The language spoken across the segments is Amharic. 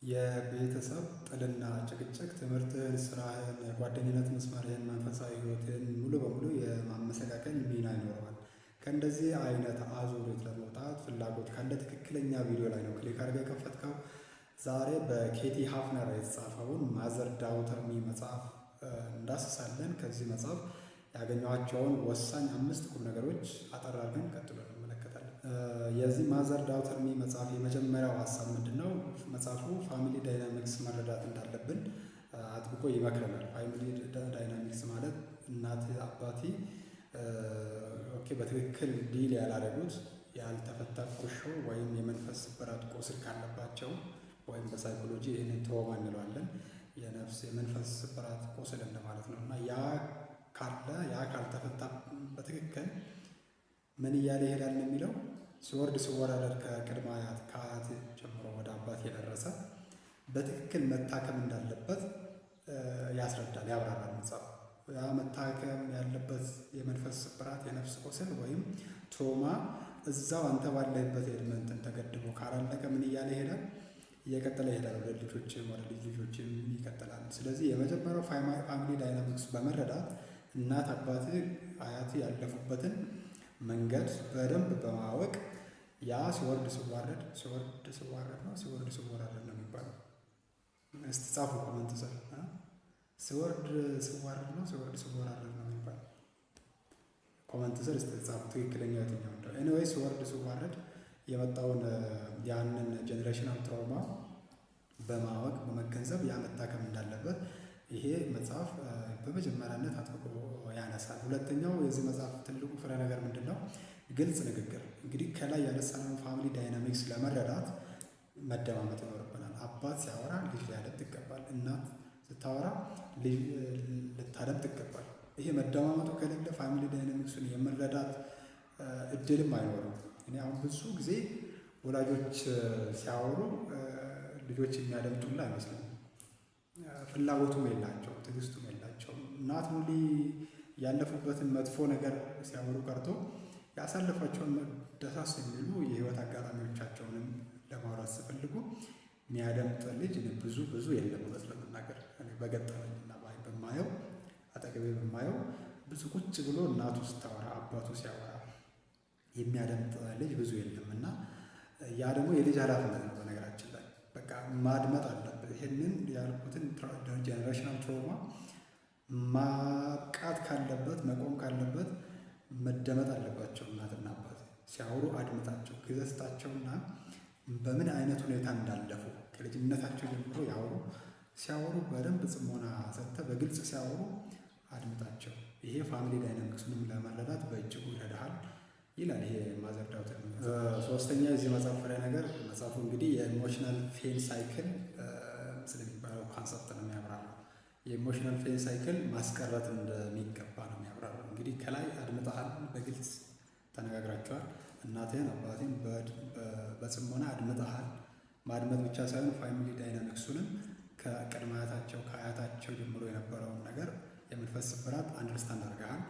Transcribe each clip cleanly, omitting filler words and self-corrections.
የቤተሰብ ጥልና ጭቅጭቅ ትምህርትህን፣ ስራህን፣ የጓደኝነት መስመርህን፣ መንፈሳዊ ህይወትህን ሙሉ በሙሉ የማመሰቃቀል ሚና ይኖረዋል። ከእንደዚህ አይነት አዙሪት ለመውጣት ፍላጎት ካለ ትክክለኛ ቪዲዮ ላይ ነው ክሊክ አድርገህ የከፈትከው። ዛሬ በኬቲ ሃፍነር የተጻፈውን ማዘር ዳውተር ሚ መጽሐፍ እንዳስሳለን። ከዚህ መጽሐፍ ያገኘኋቸውን ወሳኝ 5 ቁም ነገሮች አጠር አድርገን ቀጥሎ እንመለከታለን። የዚህ ማዘር ዳውተር ሚ መጽሐፍ የመጀመሪያው ሀሳብ ምንድን ነው? መጽሐፉ ፋሚሊ ዳይናሚክስ መረዳት እንዳለብን አጥብቆ ይመክረናል። ፋሚሊ ዳይናሚክስ ማለት እናት አባቴ በትክክል ዲል ያላደረጉት ያልተፈታ ቁርሾ ወይም የመንፈስ ስብራት ቁስል ካለባቸው ወይም በሳይኮሎጂ ይህንን ትሮማ እንለዋለን። የነፍስ የመንፈስ ስብራት ቁስል እንደማለት ነው። እና ያ ካልተፈታ በትክክል ምን እያለ ይሄዳል ነው የሚለው ሲወርድ ሲወራረድ ከቅድመ አያት ከአያት ጀምሮ ወደ አባት የደረሰ በትክክል መታከም እንዳለበት ያስረዳል፣ ያብራራል መጽሐፍ። ያ መታከም ያለበት የመንፈስ ስብራት የነፍስ ቁስል ወይም ትሮማ እዛው አንተ ባለህበት ኤድመንትን ተገድቦ ካላለቀ ምን እያለ ይሄዳል? እየቀጠለ ይሄዳል። ወደ ልጆችም ወደ ልጅ ልጆችም ይቀጥላል። ስለዚህ የመጀመሪያው ፋሚሊ ዳይናሚክስ በመረዳት እናት አባት አያት ያለፉበትን መንገድ በደንብ በማወቅ ያ ሲወርድ ሲዋረድ ነው የሚባለው። እስቲ ጻፉ ኮመንት ስር ሲወርድ ሲዋረድ ነው ነው የሚባለው። ኮመንት ስር እስቲ ጻፉ ትክክለኛ የትኛው እንደው። ኤኒዌይ ሲወርድ ሲዋረድ የመጣውን ያንን ጄኔሬሽናል ትራውማ በማወቅ በመገንዘብ ያ መታከም እንዳለበት ይሄ መጽሐፍ በመጀመሪያነት አጥብቆ ያነሳል። ሁለተኛው የዚህ መጽሐፍ ትልቁ ፍሬ ነገር ምንድን ነው? ግልጽ ንግግር። እንግዲህ ከላይ ያነሳነውን ፋሚሊ ዳይናሚክስ ለመረዳት መደማመጥ ይኖርብናል። አባት ሲያወራ ልጅ ሊያደምጥ ይገባል። እናት ስታወራ ልጅ ልታደምጥ ይገባል። ይሄ መደማመጡ ከሌለ ፋሚሊ ዳይናሚክሱን የመረዳት እድልም አይኖርም። እኔ አሁን ብዙ ጊዜ ወላጆች ሲያወሩ ልጆች የሚያደምጡላ አይመስለኝም። ፍላጎቱም የላቸውም፣ ትዕግስቱም የላቸውም። እናት ሙሉ ያለፉበትን መጥፎ ነገር ሲያወሩ ቀርቶ ያሳለፏቸውን ደሳስ የሚሉ የህይወት አጋጣሚዎቻቸውንም ለማውራት ሲፈልጉ የሚያደምጥ ልጅ ብዙ የለም። እውነት ለመናገር እኔ በገጠመኝና በማየው አጠገቤ በማየው ብዙ ቁጭ ብሎ እናቱ ስታወራ አባቱ ሲያወራ የሚያደምጥ ልጅ ብዙ የለም። እና ያ ደግሞ የልጅ ኃላፊነት ነው። በነገራችን ላይ በቃ ማድመጥ አለበት። ይህንን ያልኩትን ጄኔሬሽናል ትሮማ ማብቃት ካለበት መቆም ካለበት መደመጥ አለባቸው። እናትና አባት ሲያወሩ አድምጣቸው፣ ግዘስታቸውና በምን አይነት ሁኔታ እንዳለፉ ከልጅነታቸው ጀምሮ ያወሩ። ሲያወሩ በደንብ ጽሞና ሰጥተህ በግልጽ ሲያወሩ አድምጣቸው። ይሄ ፋሚሊ ዳይናሚክስንም ለመረዳት በእጅጉ ይረዳሃል ይላል ይሄ ማዘር ዳውተር። ሶስተኛ የዚህ መጽሐፍ ፍሬ ነገር መጽሐፉ እንግዲህ የኢሞሽናል ፔን ሳይክል ስለሚባለው ኮንሰፕት ነው የሚያብራራው። የኢሞሽናል ፔን ሳይክል ማስቀረት እንደሚገባ ነው የሚያብራራው። እንግዲህ ከላይ አድምጠሃል፣ በግልጽ ተነጋግራቸዋል። እናትህን አባትህን በጽሞና አድምጠሃል። ማድመጥ ብቻ ሳይሆን ፋሚሊ ዳይናሚክሱንም ከቅድመ አያታቸው ከአያታቸው ጀምሮ የነበረውን ነገር የመንፈስ ስብራት አንደርስታንድ አድርገሃል።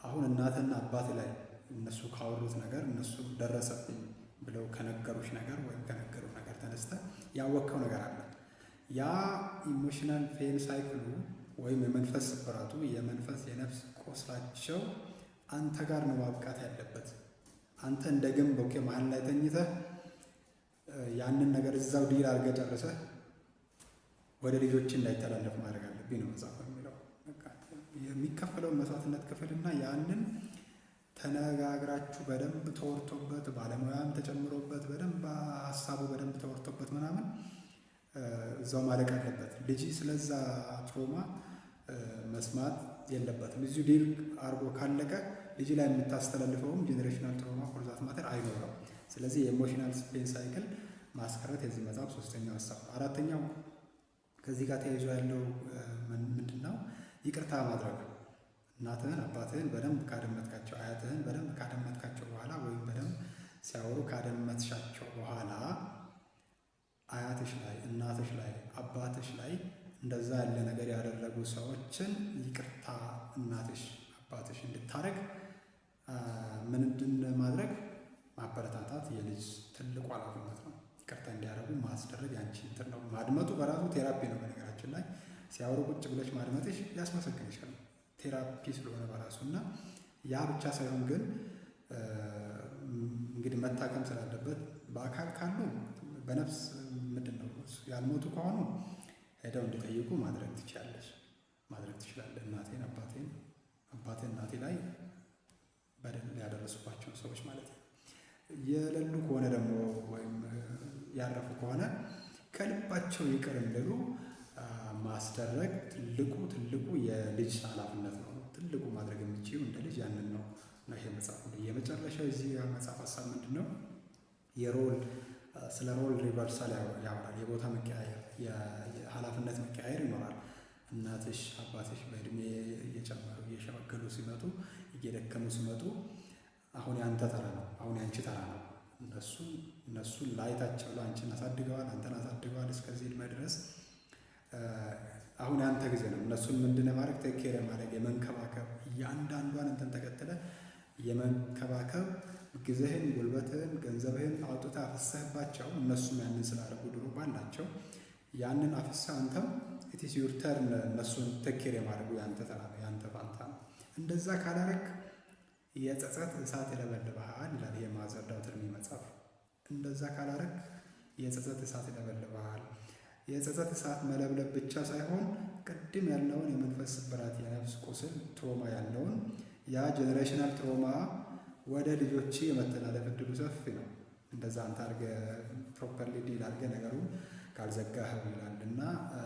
አሁን እናትና አባት ላይ እነሱ ካወሩት ነገር እነሱ ደረሰብኝ ብለው ከነገሩሽ ነገር ወይም ከነገሩ ነገር ተነስተ ያወቅከው ነገር አለ። ያ ኢሞሽናል ፔን ሳይክሉ ወይም የመንፈስ ስብራቱ የመንፈስ የነፍስ ቆስላቸው አንተ ጋር ነው ማብቃት ያለበት። አንተ እንደ ግንብ መሀል ላይ ተኝተህ ያንን ነገር እዛው ዲል አድርገህ ጨርሰህ ወደ ልጆች እንዳይተላለፍ ማድረግ አለብኝ ነው መጽሐፉ የሚለው። የሚከፈለውን መስዋዕትነት ክፍልና ያንን ተነጋግራችሁ በደንብ ተወርቶበት ባለሙያም ተጨምሮበት በደንብ ሀሳቡ በደንብ ተወርቶበት ምናምን እዛው ማለቅ አለበት። ልጅ ስለዛ ትሮማ መስማት የለበትም። እዚሁ ዲል አርጎ ካለቀ ልጅ ላይ የምታስተላልፈውም ጄኔሬሽናል ትሮማ ፎርዛት ማተር አይኖረም። ስለዚህ የኢሞሽናል ፔን ሳይክል ማስቀረት የዚህ መጽሐፍ ሶስተኛው ሀሳብ። አራተኛው ከዚህ ጋር ተያይዞ ያለው ምንድን ነው? ይቅርታ ማድረግ። እናትህን አባትህን በደንብ ካደመጥካቸው፣ አያትህን በደንብ ካደመጥካቸው በኋላ ወይም በደንብ ሲያወሩ ካደመጥሻቸው በኋላ አያትሽ ላይ፣ እናትሽ ላይ፣ አባትሽ ላይ እንደዛ ያለ ነገር ያደረጉ ሰዎችን ይቅርታ እናትሽ አባትሽ እንድታረግ ምንድን ማድረግ ማበረታታት የልጅ ትልቁ ኃላፊነት ነው። ይቅርታ እንዲያደርጉ ማስደረግ ያንቺ እንትን ነው። ማድመጡ በራሱ ቴራፒ ነው። በነገራችን ላይ ሲያወሩ ቁጭ ብለሽ ማድመጥሽ ያስመሰግንሻል። ቴራፒ ስለሆነ በራሱ እና ያ ብቻ ሳይሆን ግን እንግዲህ መታከም ስላለበት በአካል ካሉ በነፍስ ምንድን ነው ያልሞቱ ከሆኑ ሄደው እንዲጠይቁ ማድረግ ትችላለሽ፣ ማድረግ ትችላለህ። አባቴ እናቴ ላይ በደል ያደረሱባቸውን ሰዎች ማለት ነው። የሌሉ ከሆነ ደግሞ ወይም ያረፉ ከሆነ ከልባቸው ይቅር እንዲሉ ማስደረግ ትልቁ የልጅ ኃላፊነት ነው። ትልቁ ማድረግ የምችይው እንደ ልጅ ያንን ነው። ይሄ መጽሐፍ ነው የመጨረሻው። የዚህ መጽሐፍ ሀሳብ ምንድን ነው? ስለ ሮል ሪቨርሳል ያወራል። የቦታ መቀያየር፣ የኃላፊነት መቀያየር ይኖራል። እናትሽ አባትሽ በእድሜ እየጨመሩ እየሸመገሉ ሲመጡ፣ እየደከሙ ሲመጡ አሁን ያንተ ተራ ነው፣ አሁን ያንቺ ተራ ነው። እነሱን ላይታቸው አንቺን አሳድገዋል፣ አንተን አሳድገዋል እስከዚህ ዕድሜ ድረስ። አሁን ያንተ ጊዜ ነው። እነሱን ምንድን ማድረግ ቴኬር ማድረግ፣ የመንከባከብ እያንዳንዷን እንትን ተከትለ የመንከባከብ ጊዜህን፣ ጉልበትህን፣ ገንዘብህን አውጥታ አፍሰህባቸው እነሱም ያንን ስላደረጉ ድሮ ባላቸው ያንን አፍሰህ አንተም ኢትስ ዩር ተርን እነሱን ቴኬር የማድረጉ ያንተ ተራ ነው፣ ያንተ ፋንታ ነው። እንደዛ ካላረግ የጸጸት እሳት ይለበልብሃል ይላል የማዘር ዳውተር መጽሐፍ። እንደዛ ካላረግ የጸጸት እሳት ይለበልብሃል። የጸጸት እሳት መለብለብ ብቻ ሳይሆን ቅድም ያለውን የመንፈስ ስብራት፣ የነፍስ ቁስል፣ ትሮማ ያለውን ያ ጄኔሬሽናል ትሮማ ወደ ልጆች የመተላለፍ እድሉ ሰፊ ነው። እንደዛ አንተ አድርገህ ፕሮፐርሊ ዲል አድርገህ ነገሩን ካልዘጋህ ይላል እና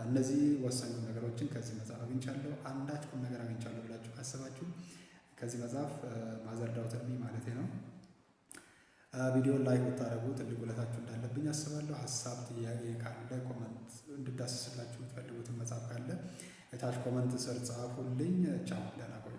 እነዚህ ወሳኝ ነገሮችን ከዚህ መጽሐፍ አግኝቻለሁ። አንዳች ቁም ነገር አግኝቻለሁ ብላችሁ ካሰባችሁ ከዚህ መጽሐፍ ማዘር ዳውተር ማለት ነው ቪዲዮን ላይክ ብታደርጉ ትልቅ ውለታችሁ እንዳለብኝ አስባለሁ። ሀሳብ ጥያቄ ካለ ኮመንት እንድዳስስላችሁ የምትፈልጉትን መጽሐፍ ካለ የታች ኮመንት ስር ጻፉልኝ። ቻው፣ ደህና ቆዩ።